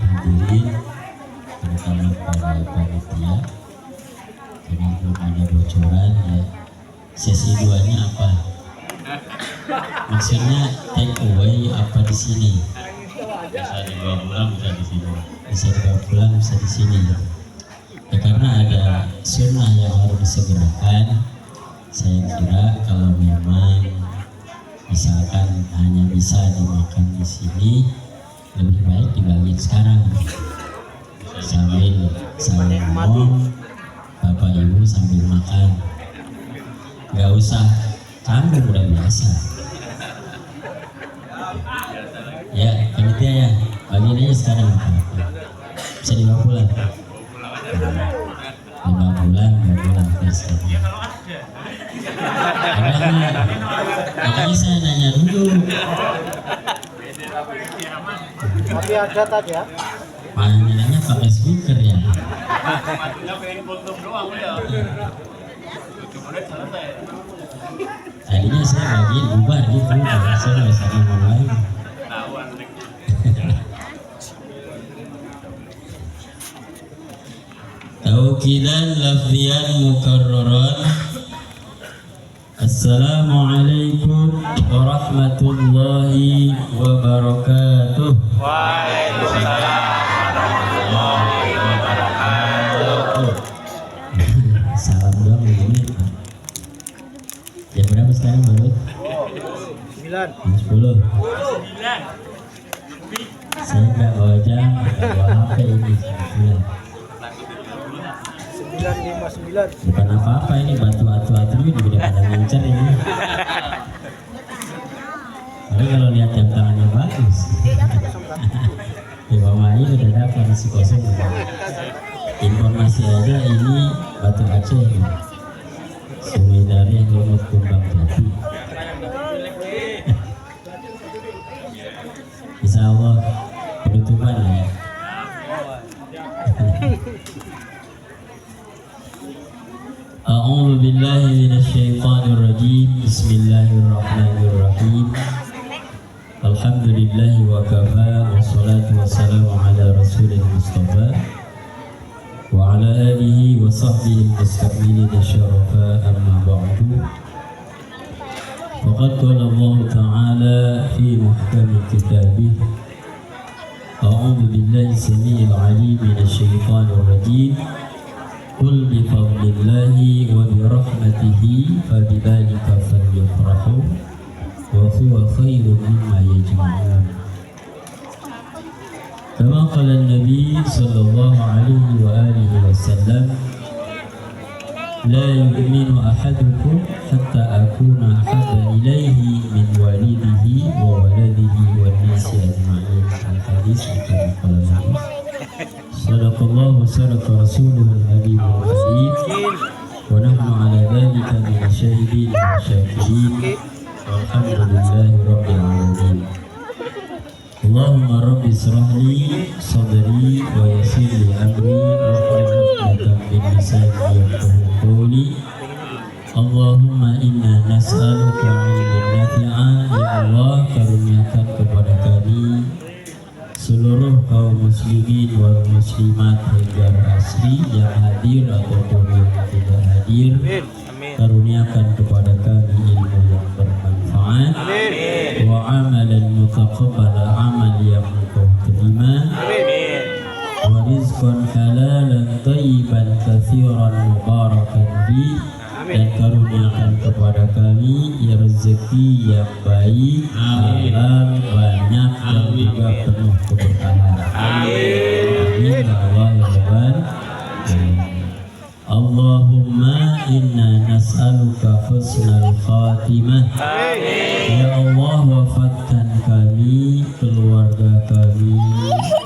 hadirin, terutama para panitia. Jadi belum ada bocoran ya. Sesi 2-nya apa? Maksudnya take away apa di sini? Bisa dibawa pulang, bisa di sini. Bisa dibawa pulang, bisa di sini. Ya, karena ada sunnah yang harus disegerakan. Saya kira kalau memang misalkan hanya bisa dimakan di sini, lebih baik dibagi sekarang sambil ngomong, bapak ibu sambil makan, nggak usah canggung, udah biasa ya. Panitia ya, bagiin aja sekarang, bisa dibawa pulang, ada nggak? Makanya saya nanya dulu. Tapi ada tadi ya. Nanya pakai speaker ya. Tadinya saya bagiin bubar gitu, saya nggak bisa ngomong lagi. Tauqidan lafziyan mukarraran. Assalamualaikum warahmatullahi wabarakatuh. Waalaikumsalam warahmatullahi wabarakatuh. Salam dong ini. Jam berapa sekarang baru? 9. 10. Saya nggak bawa jam, nggak bawa HP ini. 9:59. Bukan apa-apa, ini batu atu ini juga pada ngincer ini. Tapi kalau lihat jam tangannya bagus. Di bawahnya udah dapat masih kosong. Informasi aja ini batu Aceh, Sungai dari Lumut Kumbang Jati. Insya Allah penutupan ya. A'udzu billahi minasyaitonir rajim. Bismillahirrahmanirrahim. Alhamdulillah wa kafa, wassalatu wassalamu ala rasulil mustafa wa ala alihi wa sahbihi al-mustakmilin syarafa, amma ba'du. Faqad qala Allah ta'ala fi muhkami kitabih. A'udzu billahi samii'il 'aliim minasyaitonir rajim. Qul bi fadlillahi wa bi rahmatihi fabidzalika falyafrahu wa huwa khairun mimma yajma'un. Kama qala an-nabi sallallahu alaihi wa alihi wasallam, la yu'minu ahadukum hatta akuna ahabba ilayhi min walidihi wa waladihi wan nasi ajma'in. Al-hadis kama qala Nabi. Sadaqallahu sadaqa rasuluhul habibul habib wa nahnu ala dhalika min asyahidin wa syakirin walhamdulillahi rabbil alamin. Allahumma rabbi israh li sadri wa yassir li amri wa hlul 'uqdatam min lisani yafqahu qawli. Allahumma inna nas'aluka 'ilman nafi'an. Ya Allah, karuniakan kepada kami seluruh kaum muslimin wal muslimat hingga asli yang hadir ataupun yang tidak hadir, karuniakan kepada kami ilmu yang bermanfaat, wa amalan mutaqabbala, amal yang engkau terima, wa rizqan halalan thayyiban katsiran mubarakan fi, dan karuniakan kepada kami rezeki yang baik, halal, banyak, dan juga penuh keberkahan. Amin ya Allah ya Rabbal alamin. Allahumma inna nas'aluka husnal khatimah. Ya Allah, wafatkan kami, keluarga kami,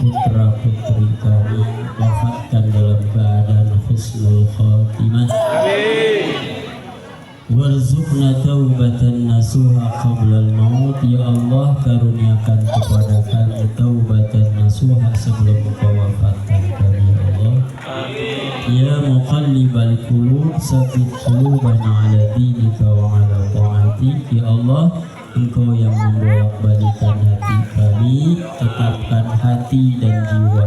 putra putri kami, wafatkan dalam keadaan husnul khatimah. Warzuqna taubatan nasuha qabla al-maut. Ya Allah, karuniakan kepada kami taubatan nasuha sebelum engkau wafatkan kami ya Allah. Ya muqallibal qulub, tsabbit qulubana ala dinika wa ala ta'atik. Ya Allah, engkau yang membolak-balikan hati kami, tetapkan hati dan jiwa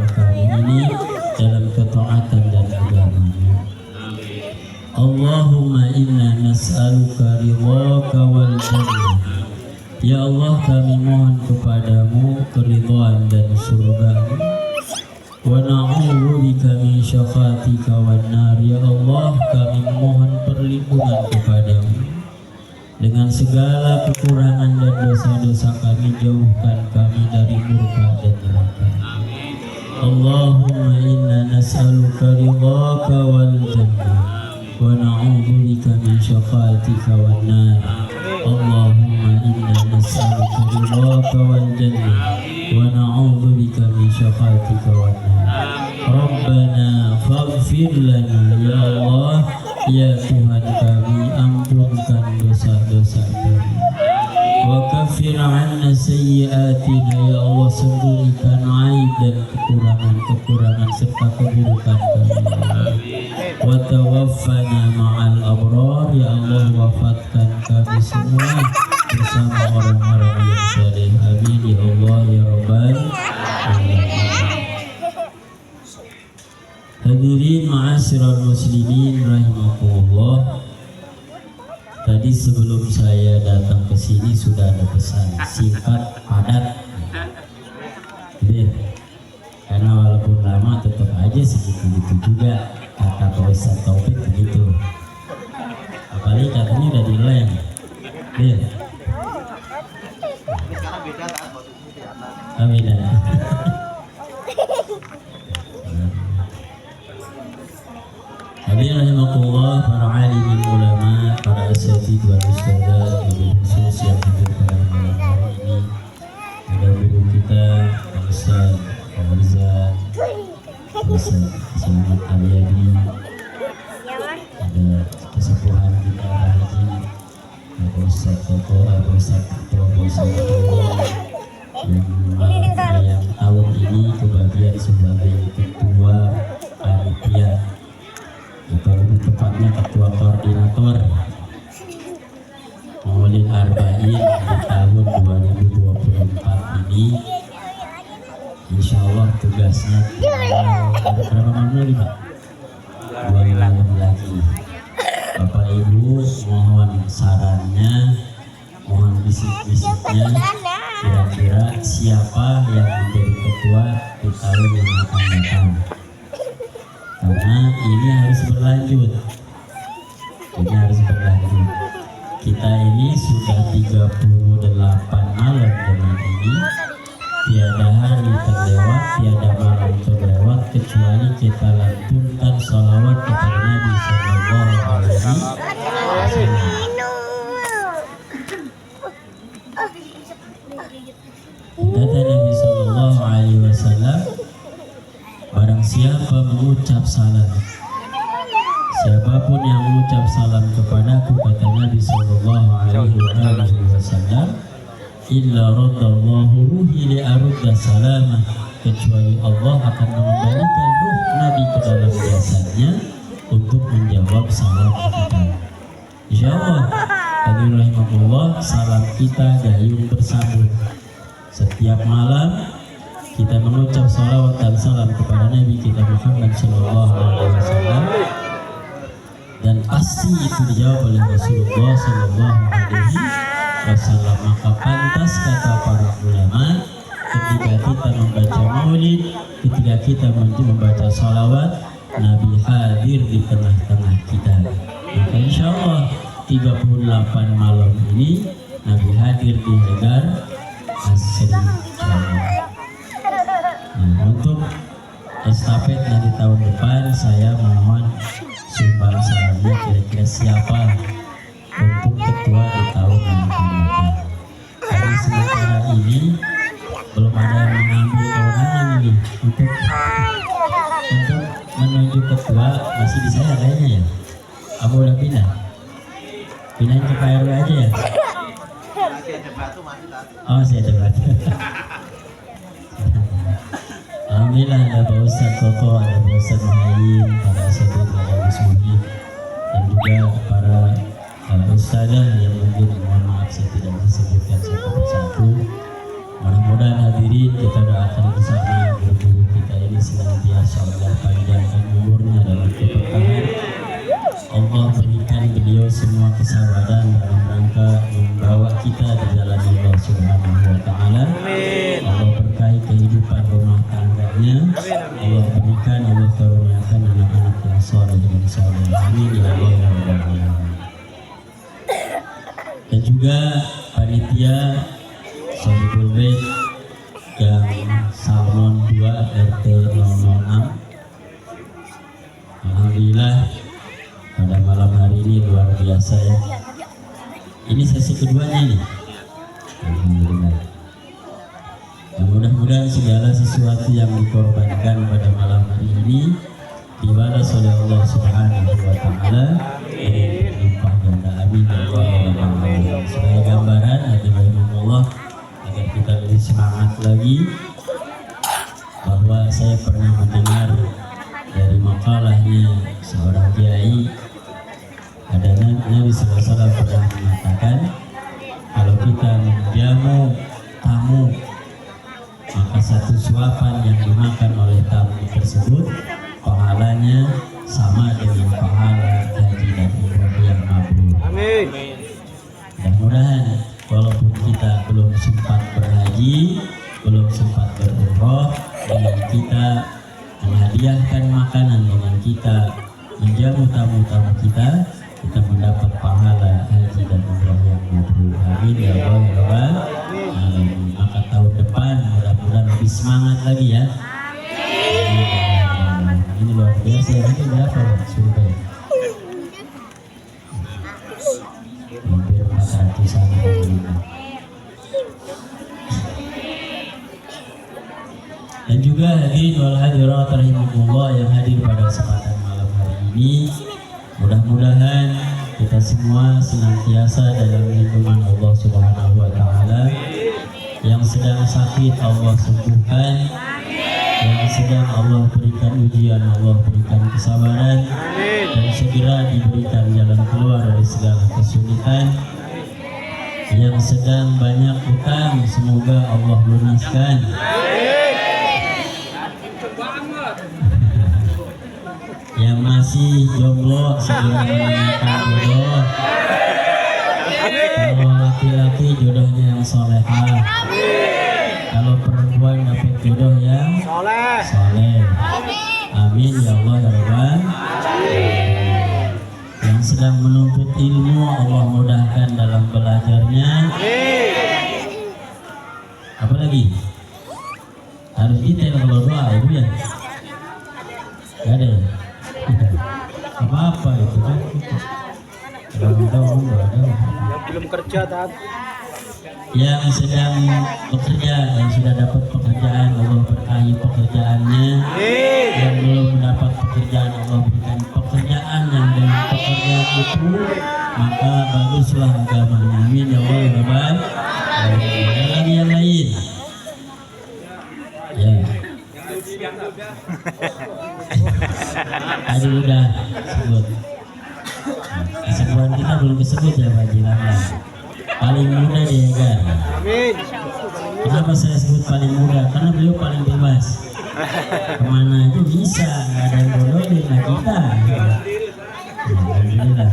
ridwan dan surgamu, wa na'udzubika min syakhatika wan nar. Ya Allah, kami mohon perlindungan kepadamu dengan segala kekurangan dan dosa-dosa kami, jauhkan kami dari murka dan neraka. Allahumma inna nas'aluka ridhaka wal jannah wa na'udzubika min syakhatika wan nar. Allahumma inna nas'aluka ridhaka wal jannah wa na'udzubika min syakhatika wan nar. Rabbana faghfir lana, ya Allah, ya Tuhan kami, ampunkan dosa-dosa kami. Wa kaffir 'anna sayyi'atina, ya Allah, sembunyikan aib dan kekurangan-kekurangan serta keburukan kami. Wa tawaffana ma'al abrar, ya Allah, wafatkan kami semua bersama orang-orang yang saleh. Amin ya Allah ya Rabbal alamin. Hadirin ma'asyiral muslimin rahimakumullah. Tadi sebelum saya datang ke sini sudah ada pesan singkat padat. Karena walaupun lama tetap aja segitu-gitu juga kata Pak Ustadz Taufik begitu. Apalagi katanya udah dilem. Amin. Hadirin rahimakumullah, para alimin ulama, para asatidz wal ustadzat, wabil khusus yang hadir pada malam hari ini. Ada guru kita, Pak Ustadz Fauzan, Pak Ustadz Selamat Aliyadi, ada kesepuhan kita Haji, Pak Ustadz Toto, Pak Ustadz Ketua, Pak Ustadz yang tahun ini kebagian sebagai ketua panitia, atau lebih tepatnya ketua koordinator Maulid Arba'in di tahun 2024 ini. Insya Allah tugasnya ada berapa malam lagi Pak? 2 malam lagi. Bapak Ibu mohon sarannya, mohon bisik-bisiknya, kira-kira siapa yang menjadi ketua di tahun yang akan datang. Karena ini harus berlanjut. Kita ini sudah 38 malam dengan ini. Tiada hari terlewat, tiada malam terlewat kecuali kita lantunkan salawat kepada Nabi Sallallahu Alaihi Wasallam. Kata Nabi Sallallahu Alaihi Wasallam, barang siapa mengucap salam, siapapun yang mengucap salam kepadaku, kata Nabi Sallallahu Alaihi Wasallam, illa radallahu ruhi li arudda salamah, kecuali Allah akan mengembalikan ruh Nabi ke dalam jasadnya untuk menjawab salam kita. Insya Allah, hadirin rahimahullah, salam kita dayung bersambut. Setiap malam kita mengucap salawat dan salam kepada Nabi kita Muhammad Sallallahu Alaihi Wasallam, dan pasti itu dijawab oleh Rasulullah Sallallahu Alaihi Wasallam. Maka pantas kata para ulama, ketika kita membaca maulid, ketika kita membaca salawat, Nabi hadir di tengah-tengah kita. Maka insya Allah 38 malam ini Nabi hadir di Hegar Asri. Untuk estafet nanti tahun depan, saya mohon sumbang salamnya kira-kira siapa untuk ketua di tahun yang akan datang. Karena sementara ini belum ada yang mengambil kewenangan ini untuk menunjuk ketua. Masih di saya kayaknya ya. Apa udah pindahin ke KRW aja ya? Oh, saya ada batu. Alhamdulillah ada Pak Ustadz Toto, ada Pak Ustadz Muhayyid, para asatidz, ada Gus Muhyiddin, dan juga para ustadzah yang mungkin mohon maaf saya tidak bisa sebutkan satu persatu. Mudah-mudahan hadirin kita doakan bersama guru-guru kita ini senantiasa Allah panjangkan umurnya dalam keberkahan. Allah berikan beliau semua kesabaran dalam rangka membawa kita di jalan Allah Subhanahu wa Ta'ala. Allah berkahi jodohnya Allah berikan, Allah karuniakan anak-anak yang soleh dan soleh. Amin ya Allah ya Rabbal Alamin. Dan juga panitia Sohibul Bait Gang Salmon 2 RT 006. Alhamdulillah pada malam hari ini luar biasa ya. Ini sesi keduanya nih. Alhamdulillah. Dan mudah-mudahan segala sesuatu yang dikorbankan pada malam hari ini dibalas oleh Allah Subhanahu wa Ta'ala dengan limpah ganda. Amin ya Allah ya Rabbal Alamin. Sebagai gambaran Allah agar kita lebih semangat lagi, bahwa saya pernah mendengar dari makalahnya seorang kiai, ada Nabi SAW pernah mengatakan, kalau kita menjamu tamu, maka satu suapan yang dimakan oleh tamu tersebut pahalanya sama dengan pahala haji dan umroh yang mabrur. Amin. Mudah-mudahan walaupun kita belum sempat berhaji, belum sempat berumroh, dengan kita menghadiahkan makanan, dengan kita menjamu tamu-tamu kita mendapat pahala haji dan umroh yang mabrur. Amin ya Allah ya Rabbal Alamin. Maka tahun depan mudah-mudahan lebih semangat lagi ya. Amin. Ini luar biasa. Ini berapa survei? Hampir 400-an. Dan juga hadirin wal hadirat rahimakumullah yang hadir pada kesempatan malam hari ini, mudah-mudahan kita semua senantiasa dalam lindungan Allah Subhanahu wa Ta'ala. Yang sedang sakit Allah sembuhkan, yang sedang Allah berikan ujian Allah berikan kesabaran, dan segera diberikan jalan keluar dari segala kesulitan. Yang sedang banyak utang semoga Allah lunaskan. Yang masih jomblo segera menemukan jodoh. Kalau laki-laki jodohnya yang solehah, kalau perempuan dapat jodoh yang soleh. Amin ya Allah ya Rabbal Alamin. Yang sedang menuntut ilmu Allah mudahkan dalam belajarnya. Apalagi harus detail kalau doa ibu ya. Gak ada ya? Apa-apa itu kan? Yang belum kerja tat. Yang sedang bekerja, yang sudah dapat pekerjaan Allah berkahi pekerjaannya. Yang belum mendapat pekerjaan Allah berikan pekerjaan yang dengan pekerjaan itu maka baguslah agamanya. Amin ya Allah ya Rabbal Alamin. Ada lagi yang lain ya. Tadi udah sebut. Kesembuhan kita belum disebut ya Pak Jilangan. Paling muda dia kan. Amin. Kenapa saya sebut paling muda? Karena beliau paling bebas. Kemana aja bisa, nggak ada yang bodohin lah kita. Alhamdulillah.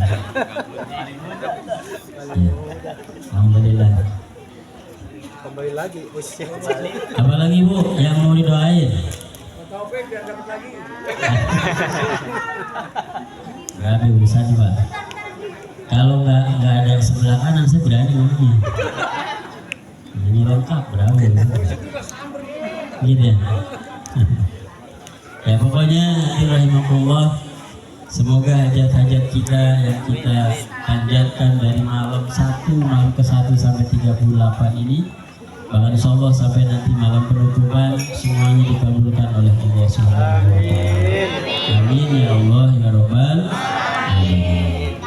Ya. Alhamdulillah. Kembali lagi usia. Apalagi Bu yang mau didoain? Gak ada urusan Pak. Kalau nggak ada yang sebelah kanan saya berani ngomongnya. Ini lengkap berapa? Gitu ya. Ya pokoknya rahimahullah, semoga hajat-hajat kita yang kita panjatkan dari malam ke-1 sampai 38 ini, bahkan insyaallah sampai nanti malam penutupan semuanya dikabulkan oleh Allah Subhanahu wa Ta'ala. Amin ya Allah ya Rabbal Alamin.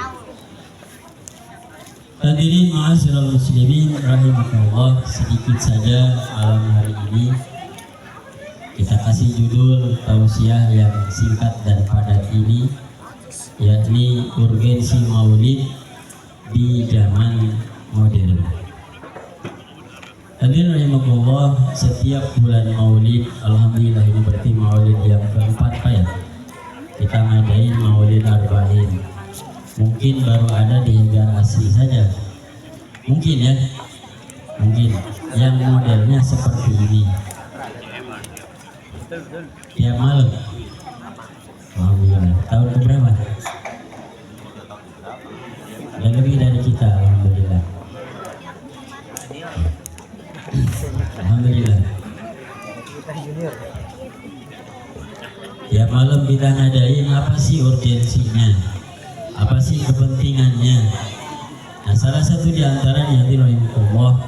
Hadirin ma'asyiral muslimin rahimakumullah, sedikit saja malam hari ini kita kasih judul tausiah yang singkat dan padat ini, yakni urgensi maulid di zaman modern. Hadirin rahimakumullah, setiap bulan maulid, alhamdulillah ini berarti maulid yang keempat Pak ya. Kita ngadain maulid arba'in. Mungkin baru ada di Hinggar Asri saja. Mungkin ya. Mungkin yang modelnya seperti ini. Tiap malam. Alhamdulillah. Tahun keberapa? Dan lebih dari kita, alhamdulillah. Alhamdulillah. Kita junior. Tiap malam kita ngadain, apa sih urgensinya? Apa sih kepentingannya? Nah, salah satu di antaranya rahimahullah,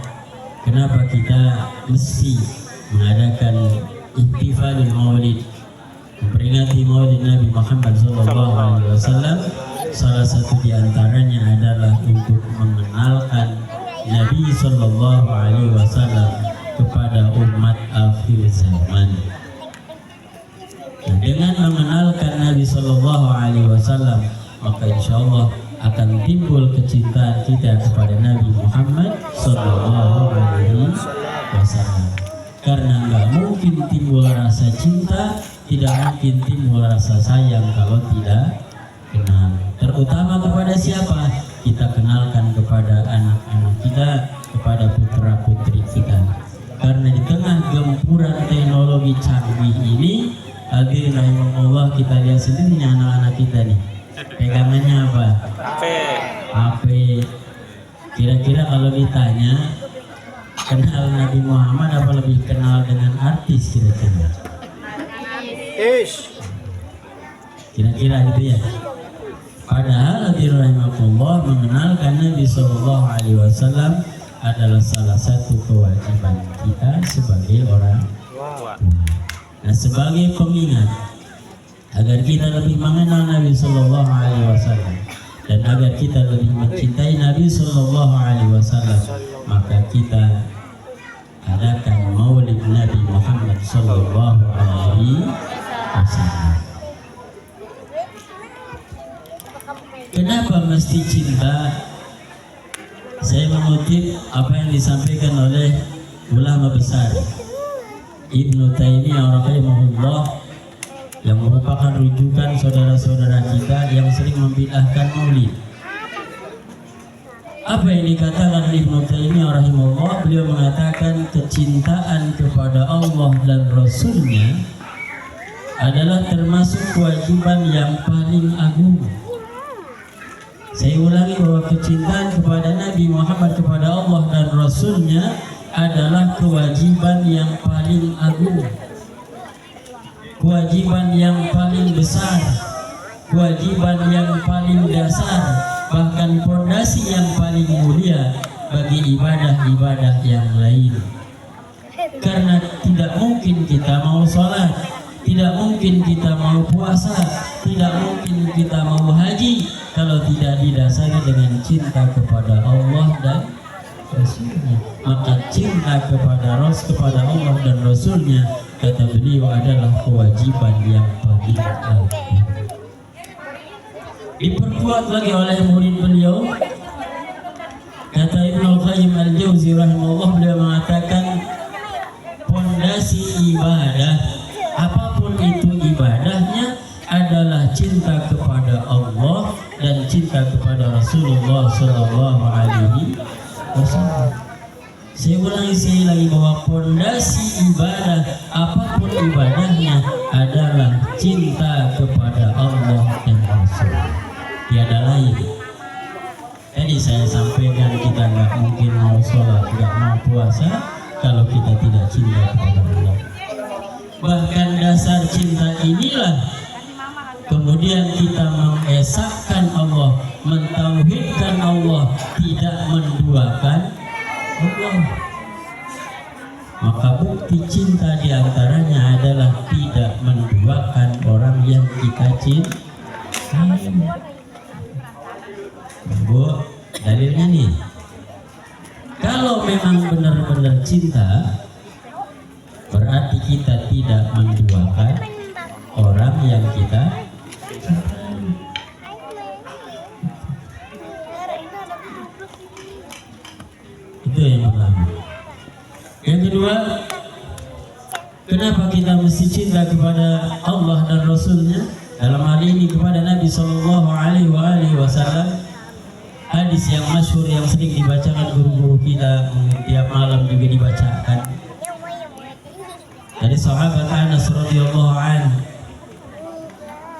kenapa kita mesti mengadakan ihtifalul maulid, memperingati maulid Nabi Muhammad SAW. Salah satu di antaranya adalah untuk mengenalkan Nabi SAW kepada umat akhir zaman. Nah, dengan mengenalkan Nabi SAW, maka insya Allah akan timbul kecintaan kita kepada Nabi Muhammad SAW. Karena nggak mungkin timbul rasa cinta, tidak mungkin timbul rasa sayang kalau tidak kenal. Terutama kepada siapa? Kita kenalkan kepada anak-anak kita, kepada putra-putri kita. Karena di tengah gempuran teknologi canggih ini, hadirin rahimahullah, kita lihat sendiri anak-anak kita nih, pegangannya apa? HP. Kira-kira kalau ditanya kenal Nabi Muhammad apa lebih kenal dengan artis, kira-kira? Kira-kira gitu ya. Padahal hadirin rahimahullah, mengenalkan Nabi SAW adalah salah satu kewajiban kita sebagai orang tua. Nah, sebagai pengingat agar kita lebih mengenal Nabi SAW dan agar kita lebih mencintai Nabi SAW, maka kita adakan maulid Nabi Muhammad SAW. Kenapa mesti cinta? Saya mengutip apa yang disampaikan oleh ulama besar Ibnu Taimiyah rahimahullah, yang merupakan rujukan saudara-saudara kita yang sering membid'ahkan maulid. Apa yang dikatakan oleh Ibnu Taimiyah rahimahullah? Beliau mengatakan kecintaan kepada Allah dan Rasulnya adalah termasuk kewajiban yang paling agung. Saya ulangi bahwa kecintaan kepada Nabi Muhammad, kepada Allah dan Rasulnya adalah kewajiban yang paling agung, kewajiban yang paling besar, kewajiban yang paling dasar, bahkan fondasi yang paling mulia bagi ibadah-ibadah yang lain. Karena tidak mungkin kita mau sholat, tidak mungkin kita mau puasa, tidak mungkin kita mau haji kalau tidak didasari dengan cinta kepada Allah dan Rasulnya. Maka cinta kepada Allah dan Rasulnya, kata beliau, adalah kewajiban yang paling agung. Diperkuat lagi oleh murid beliau, kata Ibnu Qayyim al-Jauzi rahimahullah, beliau mengatakan pondasi ibadah, apapun itu ibadahnya, adalah cinta kepada Allah dan cinta kepada Rasulullah SAW. Saya ulangi lagi bahwa pondasi ibadah, apapun ibadahnya, adalah cinta kepada Allah dan Rasul. Tiada lain. Tadi saya sampaikan kita nggak mungkin mau sholat, nggak mau puasa kalau kita tidak cinta kepada Allah. Bahkan dasar cinta inilah kemudian kita mengesahkan Allah, mentauhidkan Allah, tidak menduakan Allah. Maka bukti cinta diantaranya adalah tidak menduakan orang yang kita cintai. Bu, dalilnya nih, kalau memang benar-benar cinta, berarti kita tidak menduakan orang yang kita cintai. Itu yang pertama. Yang kedua, kenapa kita mesti cinta kepada Allah dan Rasulnya? Dalam hal ini kepada Nabi SAW. Hadis yang masyhur yang sering dibacakan guru-guru kita, tiap malam juga dibacakan. dari sahabat Anas radhiyallahu anhu,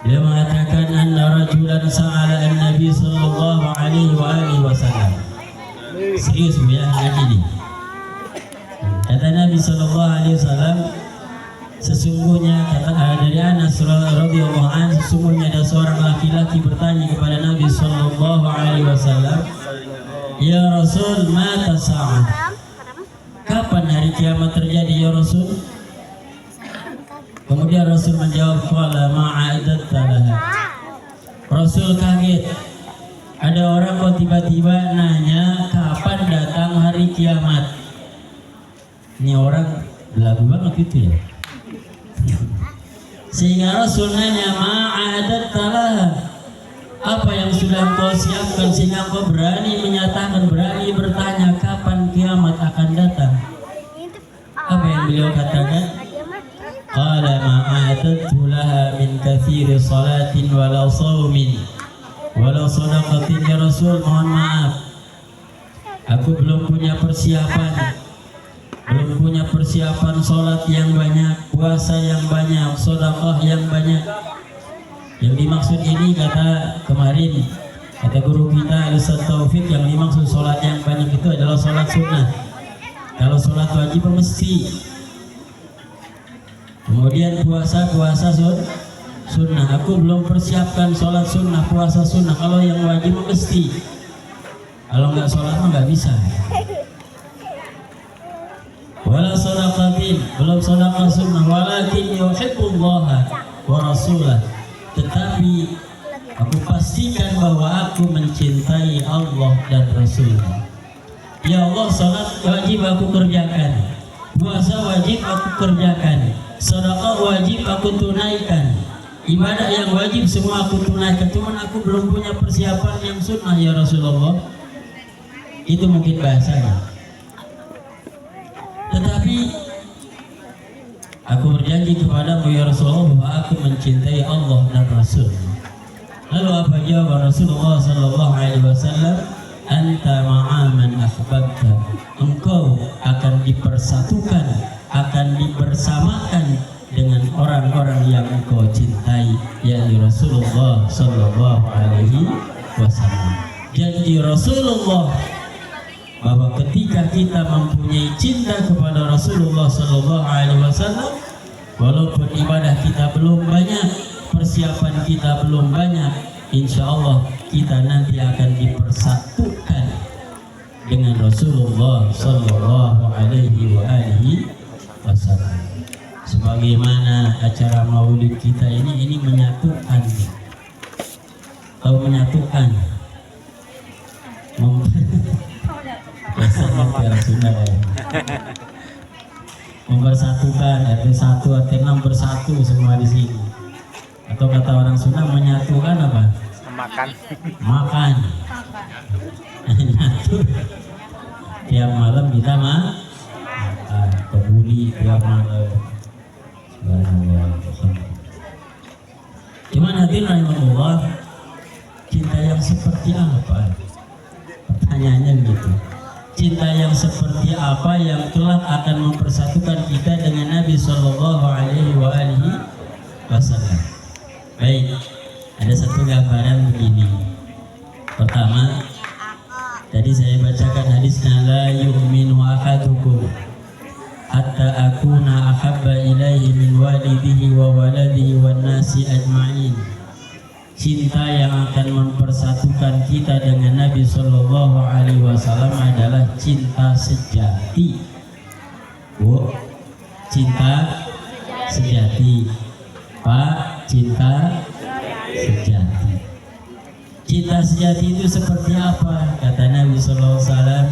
dia mengatakan anna rajulan sa'ala an-nabi sallallahu alaihi wa alihi wasallam. Serius ya ngaji nih. Kata Nabi sallallahu alaihi wasallam, sesungguhnya kata dari Anas radhiyallahu anhu, sesungguhnya ada seorang laki-laki bertanya kepada Nabi sallallahu alaihi wasallam, "Ya Rasul, mata sa'ah?" Kapan hari kiamat terjadi ya Rasul? Kemudian Rasul menjawab, "Qala ma'adatta laha." Rasul kaget. Ada orang kok tiba-tiba nanya kapan datang hari kiamat. Ini orang belagu banget itu ya. Sehingga Rasul nanya, "Ma'adatta laha?" Apa yang sudah kau siapkan sehingga kau berani menyatakan, berani bertanya kapan kiamat akan datang? Apa yang beliau katakan? Qala ma'adattu laha min katsiri salatin walau saumin walau sadaqatin. Ya Rasul, mohon maaf, aku belum punya persiapan salat yang banyak, puasa yang banyak, sedekah yang banyak. Yang dimaksud ini kata guru kita Ustaz Taufik, yang dimaksud salat yang banyak itu adalah salat sunnah. Kalau salat wajib mesti. Kemudian puasa sunnah. Aku belum persiapkan sholat sunnah, puasa sunnah. Kalau yang wajib mesti. Kalau nggak sholat mah nggak bisa. Wala shadaqatin, belum shadaqah sunnah. Walakin yuhibbullaha wa rasulah. Tetapi aku pastikan bahwa aku mencintai Allah dan Rasulnya. Ya Allah, sholat wajib aku kerjakan, puasa wajib aku kerjakan, sedekah wajib aku tunaikan, ibadah yang wajib semua aku tunaikan. Cuman aku belum punya persiapan yang sunnah ya Rasulullah. Itu mungkin bahasanya. Tetapi aku berjanji kepadamu ya Rasulullah bahwa aku mencintai Allah dan Rasul. Lalu apa jawab Rasulullah sallallahu alaihi wasallam? Anta ma'aman ahbabta. Engkau akan dipersatukan, akan dibersamakan dengan orang-orang yang engkau cintai, yakni Rasulullah sallallahu alaihi wasallam. Janji Rasulullah bahwa ketika kita mempunyai cinta kepada Rasulullah sallallahu alaihi wasallam, walaupun ibadah kita belum banyak, persiapan kita belum banyak, insya Allah kita nanti akan dipersatukan dengan Rasulullah sallallahu alaihi wasallam. Sebagaimana acara maulid kita ini menyatukan. Tahu menyatukan? Mempersatukan, RT 1, RT 6 bersatu semua di sini. Atau kata orang Sunda menyatukan apa? Makan. Nyatu. Tiap malam kita kebuli tiap malam. Cuman hadirin rahimahullah, cinta yang seperti apa? Pertanyaannya begitu. Cinta yang seperti apa yang kelak akan mempersatukan kita dengan Nabi Sallallahu Alaihi Wasallam? Baik, ada satu gambaran begini. Pertama, tadi saya bacakan hadisnya, la yu'minu ahadukum hatta akuna ahabba ilaihi min walidihi wa waladihi wan nasi ajma'in. Cinta yang akan mempersatukan kita dengan Nabi Sallallahu Alaihi Wasallam adalah cinta sejati. Cinta sejati, Pak. Cinta sejati. Cinta sejati itu seperti apa? Kata Nabi Sallallahu Alaihi Wasallam,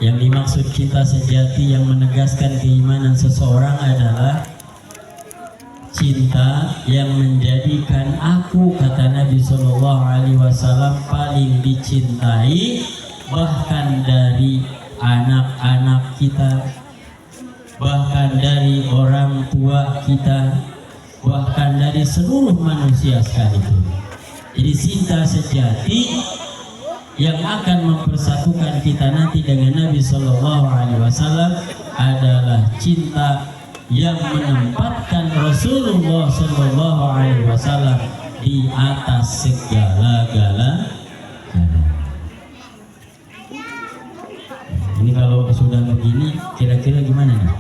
yang dimaksud cinta sejati yang menegaskan keimanan seseorang adalah cinta yang menjadikan aku, kata Nabi Sallallahu Alaihi Wasallam, paling dicintai bahkan dari anak-anak kita, bahkan dari orang tua kita, bahkan dari seluruh manusia sekalipun. Jadi cinta sejati yang akan mempersatukan kita nanti dengan Nabi Sallallahu Alaihi Wasallam adalah cinta yang menempatkan Rasulullah Shallallahu Alaihi Wasallam di atas segala-galanya. Ini kalau sudah begini, kira-kira gimana nih?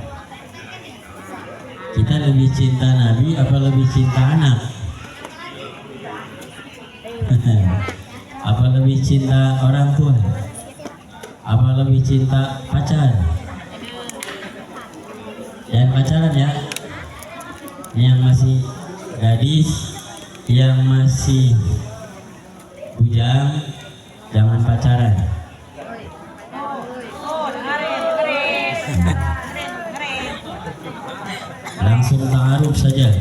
Kita lebih cinta Nabi apa lebih cinta anak? Apa lebih cinta orang tua? Apa lebih cinta pacar? Yang pacaran ya, yang masih gadis, yang masih bujang, jangan pacaran. Langsung ta'aruf saja.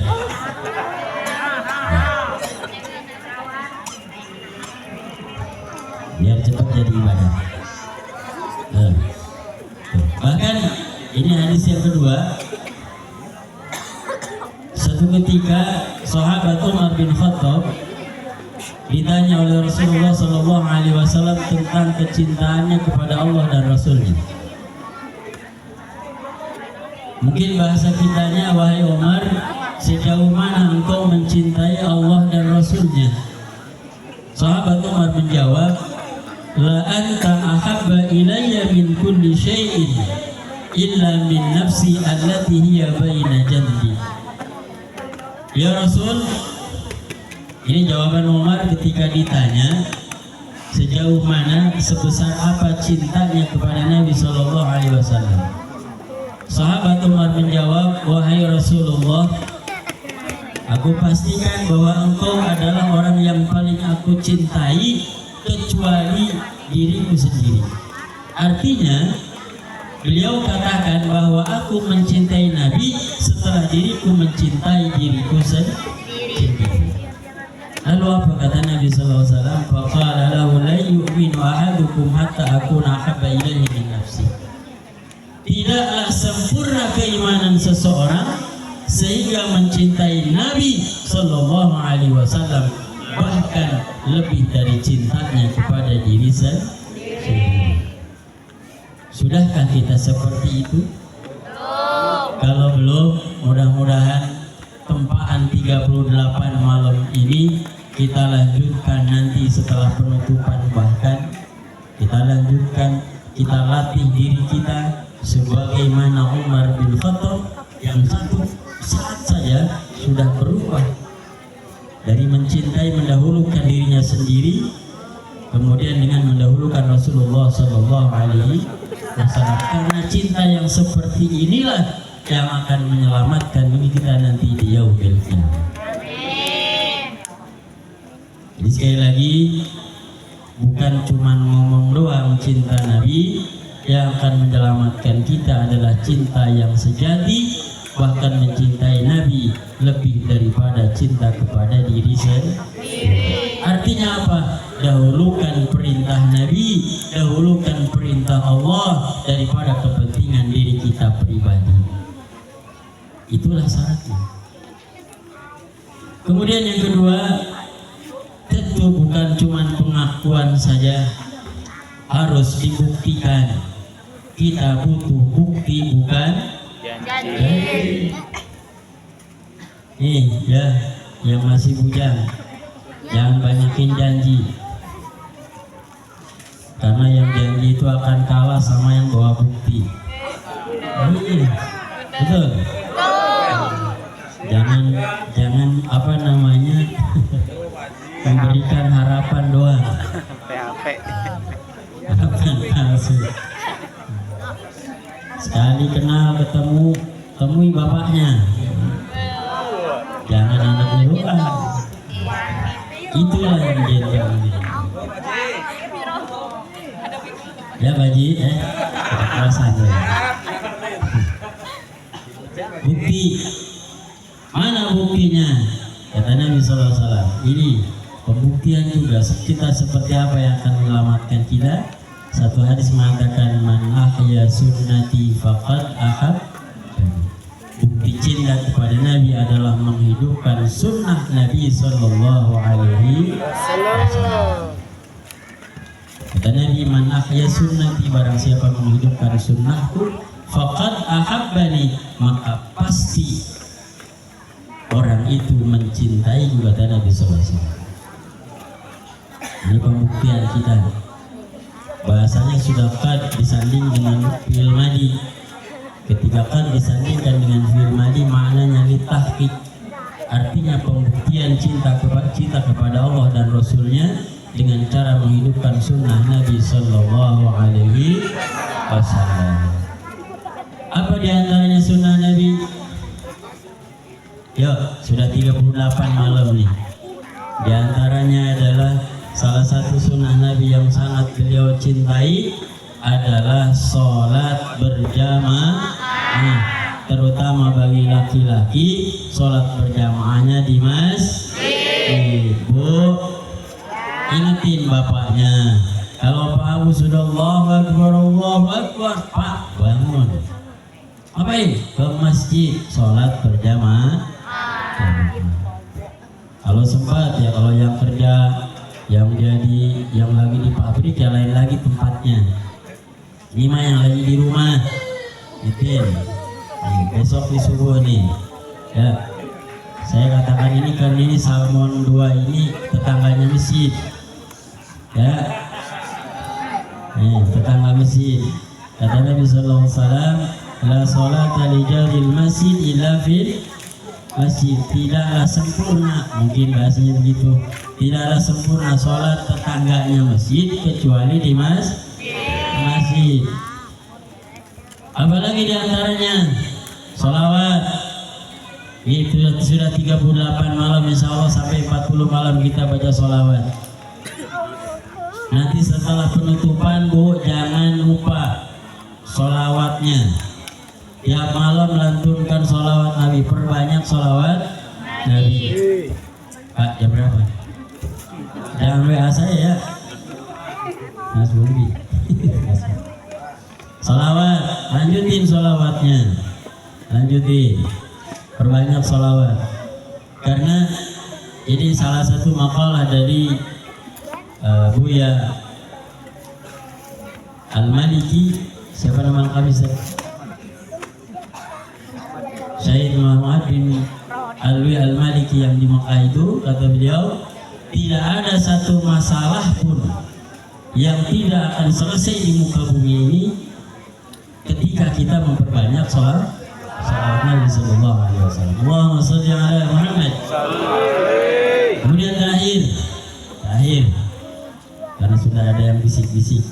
Biar cepat jadi ibadah. Bahkan ini hadis yang kedua. Suatu ketika sahabat Umar bin Khattab ditanya oleh Rasulullah Shallallahu Alaihi Wasallam tentang kecintaannya kepada Allah dan Rasulnya. Mungkin bahasa kitanya, wahai Umar, sejauh mana engkau mencintai Allah dan Rasulnya? Sahabat Umar menjawab, la anta ahabba ilayya min kulli syai'in illa min nafsi allati hiya baina jambi. Ya Rasul, ini jawaban Umar ketika ditanya sejauh mana, sebesar apa cintanya kepada Nabi Sallallahu Alaihi Wasallam. Sahabat Umar menjawab, wahai Rasulullah, aku pastikan bahwa engkau adalah orang yang paling aku cintai kecuali diriku sendiri. Artinya, beliau katakan bahwa aku mencintai Nabi setelah diriku mencintai diriku sendiri. Lalu apa kata Nabi SAW? Faqala lahu la yu'minu ahadukum hatta akuna ahabba ilaihi min nafsi. Tidaklah sempurna keimanan seseorang sehingga mencintai Nabi Sallallahu Alaihi Wasallam bahkan lebih dari cintanya kepada diri sendiri. Sudahkah kita seperti itu? Kalau belum, mudah-mudahan tempaan 38 malam ini kita lanjutkan nanti setelah penutupan, bahkan kita lanjutkan, kita latih diri kita sebagaimana Umar bin Khattab yang satu saat saja sudah berubah dari mencintai mendahulukan dirinya sendiri, kemudian dengan mendahulukan Rasulullah Sallallahu Alaihi Wasallam. Karena cinta yang seperti inilah yang akan menyelamatkan diri kita nanti di yaumil qiyamah. Jadi sekali lagi, bukan cuma ngomong doang cinta Nabi, yang akan menyelamatkan kita adalah cinta yang sejati, bahkan mencintai Nabi lebih daripada cinta kepada diri sendiri. Artinya apa? Dahulukan perintah Nabi, dahulukan perintah Allah daripada kepentingan diri kita pribadi. Itulah syaratnya. Kemudian yang kedua, tentu bukan cuma pengakuan saja, harus dibuktikan. Kita butuh bukti, bukan janji. Nih ya, yang masih bujang, jangan banyakin janji, karena yang janji itu akan kalah sama yang bawa bukti. Betul. Jangan apa namanya memberikan harapan doang. Harapan palsu. Sekali kenal ketemu, temui bapaknya. Jangan anaknya doang. Itulah yang dia. Ya Baji, kerasan ya. Bukti. Mana buktinya? Kata Nabi SAW, ini pembuktian juga kita seperti apa yang akan menyelamatkan kita. Satu hadis mengatakan, man ahya sunnati faqad ahab. Bukti cinta kepada Nabi adalah menghidupkan sunnah Nabi Sallallahu Alaihi Wasallam. Kata Nabi, man ahya sunnati, barang siapa menghidupkan sunnahku, faqad ahabbani, maka pasti orang itu mencintai juga Nabi sallallahu alaihi wasallam. Ini pembuktian kita. Bahasanya sudah qad disanding dengan fi'il madi. Ketika qad disandingkan dengan fi'il madi, maknanya litahqiq. Artinya pembuktian cinta kepada Allah dan Rasulnya dengan cara menghidupkan sunnah Nabi sallallahu alaihi wasallam. Apa diantaranya sunnah Nabi? Yuk, sudah 38 malam nih. Di antaranya adalah salah satu sunnah Nabi yang sangat beliau cintai adalah sholat berjamaah, terutama bagi laki-laki. Sholat berjamaahnya di masjid. Bu, ingetin bapaknya. Kalau Pak Abu sudah Allahu Akbar, Pak bangun. Ngapain? Ke masjid, sholat berjamaah. Kalau sempat ya, kalau yang kerja, yang lagi di pabrik ya lain lagi tempatnya. Ini mah yang lagi di rumah, gitu. Besok di subuh nih, ya. Saya katakan ini karena ini Salmon 2 ini tetangganya masjid, ya. Tetangga masjid. Kata Nabi sallallahu alaihi wasallam, la sholata li jaril masjid illa fil masjid. Tidaklah sempurna, mungkin bahasanya begitu, tidaklah sempurna sholat tetangganya masjid kecuali di masjid. Apalagi diantaranya sholawat. Itu sudah 38 malam, insya Allah sampai 40 malam kita baca sholawat. Nanti setelah penutupan, Bu, jangan lupa sholawatnya. Tiap malam lantunkan sholawat Nabi, perbanyak sholawat Nabi. Pak, jam berapa? Jangan WA saya ya. Mas Budi. Sholawat, lanjutin sholawatnya. Lanjutin, perbanyak sholawat. Karena ini salah satu makalah dari Buya Al-Maliki. Siapa nama kami? Syed Muhammad bin Alwi Al-Maliki yang di Makkah itu, kata beliau, tidak ada satu masalah pun yang tidak akan selesai di muka bumi ini ketika kita memperbanyak salawat Nabi sallallahu alaihi wasallam. Allahumma shalli ala Muhammad. Kemudian terakhir, karena sudah ada yang bisik-bisik.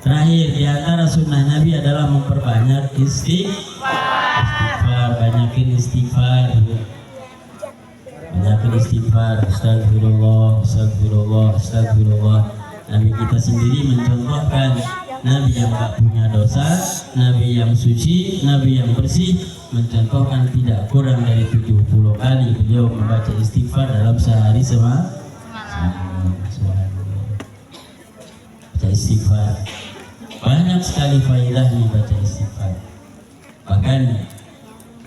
Terakhir, di antara sunnah Nabi adalah memperbanyak istighfar, banyakin istighfar. Banyakin istighfar, astagfirullah, astagfirullah, astagfirullah. Nabi kita sendiri mencontohkan Nabi yang tak punya dosa, Nabi yang suci, Nabi yang bersih, mencontohkan tidak kurang dari 70 kali beliau membaca istighfar dalam sehari baca istighfar. Banyak sekali faedahnya baca istighfar. Bahkan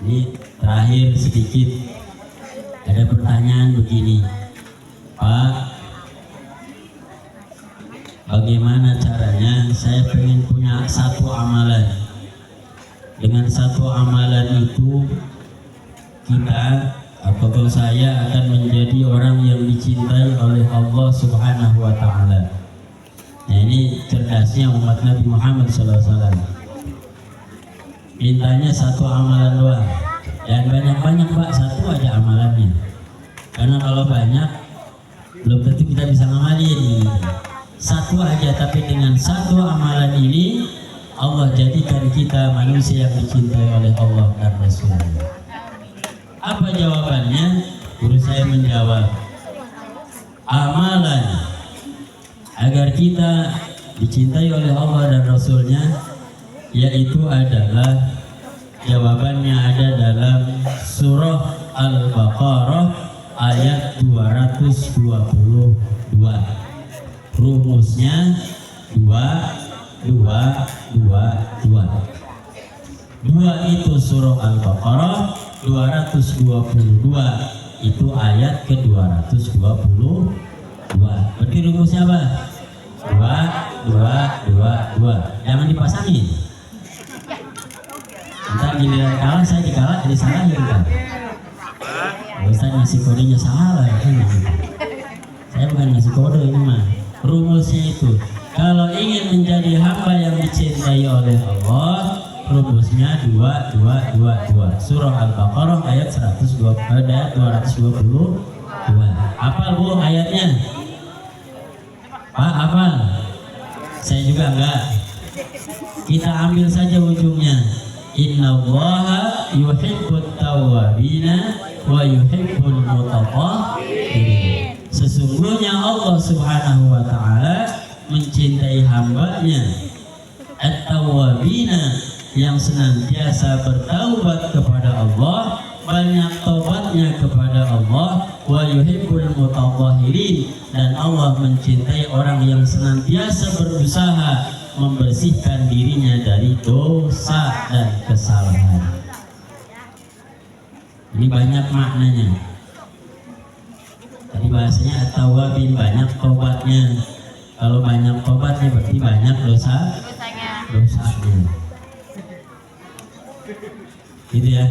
ini terakhir sedikit, ada pertanyaan begini, Pak, bagaimana caranya saya pengen punya satu amalan. Dengan satu amalan itu kita atau saya akan menjadi orang yang dicintai oleh Allah Subhanahu wa Ta'ala. Nah, ini cerdasnya umat Nabi Muhammad SAW. Mintanya satu amalan doang, dan banyak-banyak, Pak, satu aja amalannya. Karena kalau banyak belum tentu kita bisa ngamalin. Satu aja, tapi dengan satu amalan ini Allah jadikan kita manusia yang dicintai oleh Allah dan Rasulnya. Apa jawabannya? Guru saya menjawab, amalan agar kita dicintai oleh Allah dan Rasulnya, yaitu adalah, jawabannya ada dalam surah Al-Baqarah ayat 222. Rumusnya 2 itu surah Al-Baqarah, 222 itu ayat ke 222. Berarti rumusnya apa? 2. Jangan dipasangin. Ntar giliran kalah saya dikalah jadi salah ya kan. Ustaz ngasih kodenya salah kan. Saya bukan ngasih kode ini mah. Rumusnya itu kalau ingin menjadi hamba yang dicintai oleh Allah, rumusnya 2. Surah Al-Baqarah ayat 222. Hafal Bu ayatnya? Pak hafal? Saya juga enggak. Kita ambil saja ujungnya. Innallaha yuhibbut tawwabina wa yuhibbul mutatahhirin. Sesungguhnya Allah Subhanahu wa taala mencintai hambanya at-tawwabina yang senantiasa bertaubat kepada Allah, banyak taubatnya kepada Allah, wa yuhibbul mutatahhirin, dan Allah mencintai orang yang senantiasa berusaha membersihkan dirinya dari dosa dan kesalahan. Ini banyak maknanya. Tadi bahasanya at-tawwabin, banyak tobatnya. Kalau banyak tobatnya berarti banyak dosanya. Gitu ya.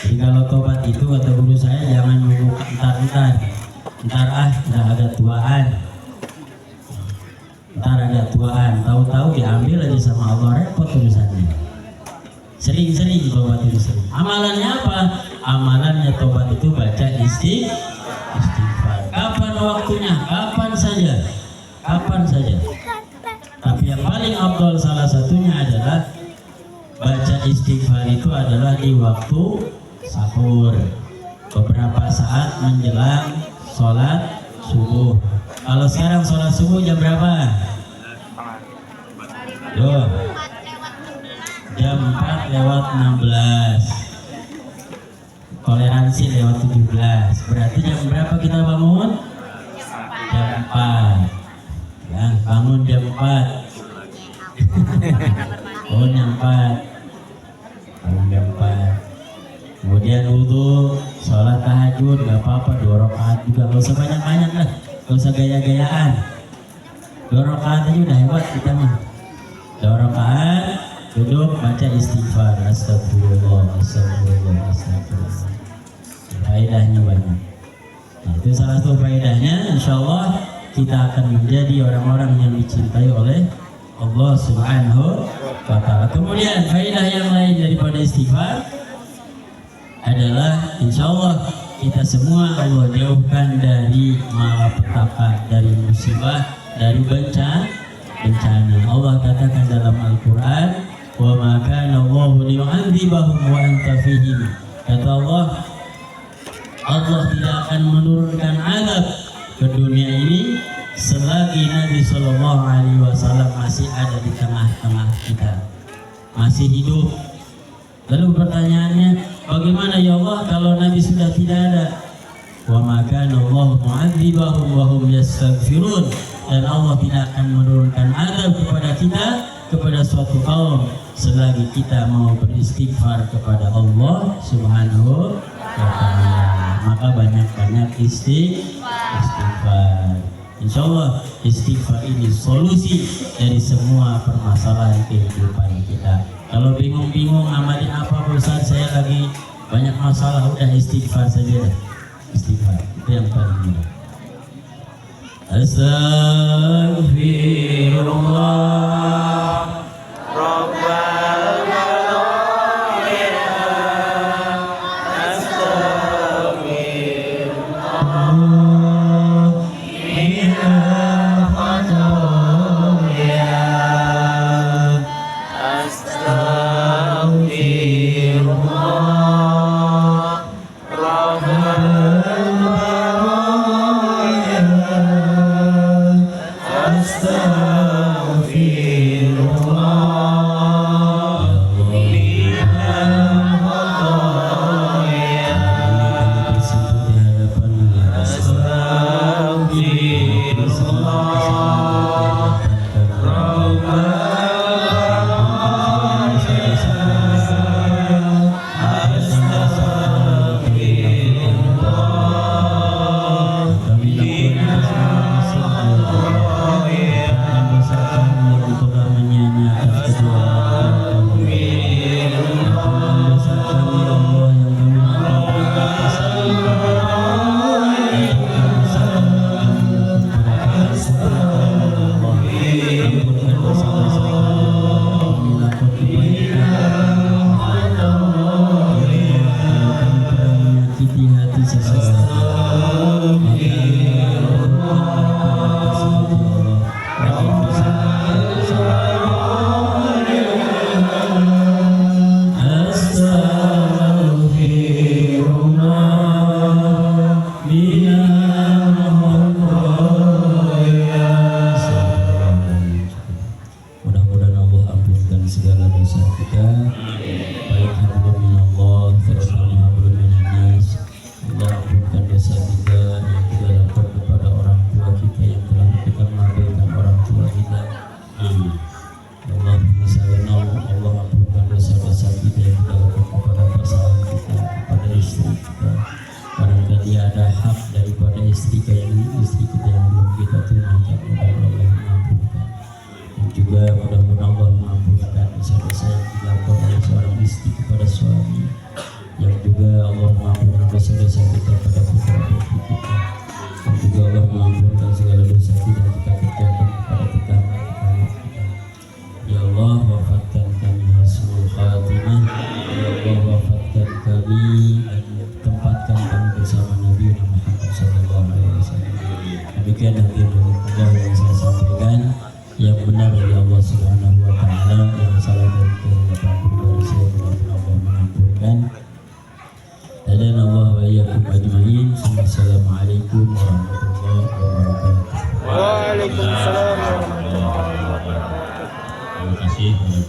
Jadi kalau tobat itu kata guru saya jangan nunggu entar udah ada tuaan. Ntar ada tuaan, tahu-tahu diambil aja sama Allah, repot urusannya. Sering-sering tobat itu sering. Amalannya apa? Amalannya tobat itu baca istighfar. Kapan waktunya? Kapan saja. Tapi yang paling afdal salah satunya adalah baca istighfar itu adalah di waktu sahur, beberapa saat menjelang sholat subuh. Kalau sekarang sholat subuh jam berapa? Yo, jam 4:16. Toleransi lewat 17. Berarti jam berapa kita bangun? Jam 4. Ya, bangun jam 4. Bangun jam 4. Bangun jam 4. Kemudian wudhu, sholat tahajud, gak apa-apa 2 rakaat juga, gak usah banyak-banyak lah, gak usah gaya-gayaan. 2 rakaat aja udah hebat kita mah. 2 rakaat, duduk baca istighfar, astagfirullah. Faedahnya banyak. Nah, itu salah satu faedahnya. Insya Allah kita akan menjadi orang-orang yang dicintai oleh Allah Subhanahu wa ta'ala. Kemudian faedah yang lain daripada istighfar adalah insya Allah kita semua Allah jauhkan dari malapetaka, dari musibah, dari bencana. Allah katakan dalam Al-Quran, wa ma kana Allahu liyu'adzibahum wa anta fihim. Kata Allah tidak akan menurunkan azab ke dunia ini selagi Nabi Shallallahu Alaihi Wasallam masih ada di tengah-tengah kita, masih hidup. Lalu pertanyaannya, bagaimana ya Allah kalau Nabi sudah tidak ada? Wa ma kana Allahu mu'adzibahum wa hum yastaghfirun. Dan Allah tidak akan menurunkan azab kepada kita, kepada suatu kaum selagi kita mau beristighfar kepada Allah Subhanahu wa ta'ala. Maka banyak-banyak istighfar. Insya Allah istighfar ini solusi dari semua permasalahan kehidupan kita. Kalau bingung-bingung amalin apa Ustaz, saya lagi banyak masalah, udah istighfar saja. Istighfar itu yang paling mudah. Astaghfirullah Rabbana Astaghfirullah Mudah-mudahan Allah ampunkan segala dosa kita, baik hablum minallah, terutama hablum minannas. Allah ampunkan dosa kita yang kita lakukan kepada orang tua kita yang telah kita mengabaikan orang tua kita. Amin. Allah Allah ampunkan dosa-dosa kita yang kita lakukan kepada pasangan kita, kepada istri kita. Barangkali ada hak daripada istri kita yang belum kita tunaikan, mudah-mudahan Allah mengampunkan. Dan juga mudah-mudahan Allah mengampunkan dosa-dosa yang dilakukan oleh seorang istri kepada suami, yang juga Allah mengampunkan dosa-dosa kita pada putra-putri kita, dan juga Allah mengampunkan segala dosa kita yang kita kerjakan kepada tetangga-tetangga kita. Ya Allah, wafatkan kami husnul khatimah. Ya Allah, wafatkan kami dan tempatkan kami bersama Nabi Muhammad SAW. Demikian Allah yang saya sampaikan, yang benar dari Allah Subhanahu wa taala, yang salah dari kesalahan pribadi saya, mudah-mudahan Allah mengampunkan. Dan Allah wa iyyakum ajmain. Assalamualaikum warahmatullahi wabarakatuh. Waalaikumsalam warahmatullahi wabarakatuh. Terima kasih.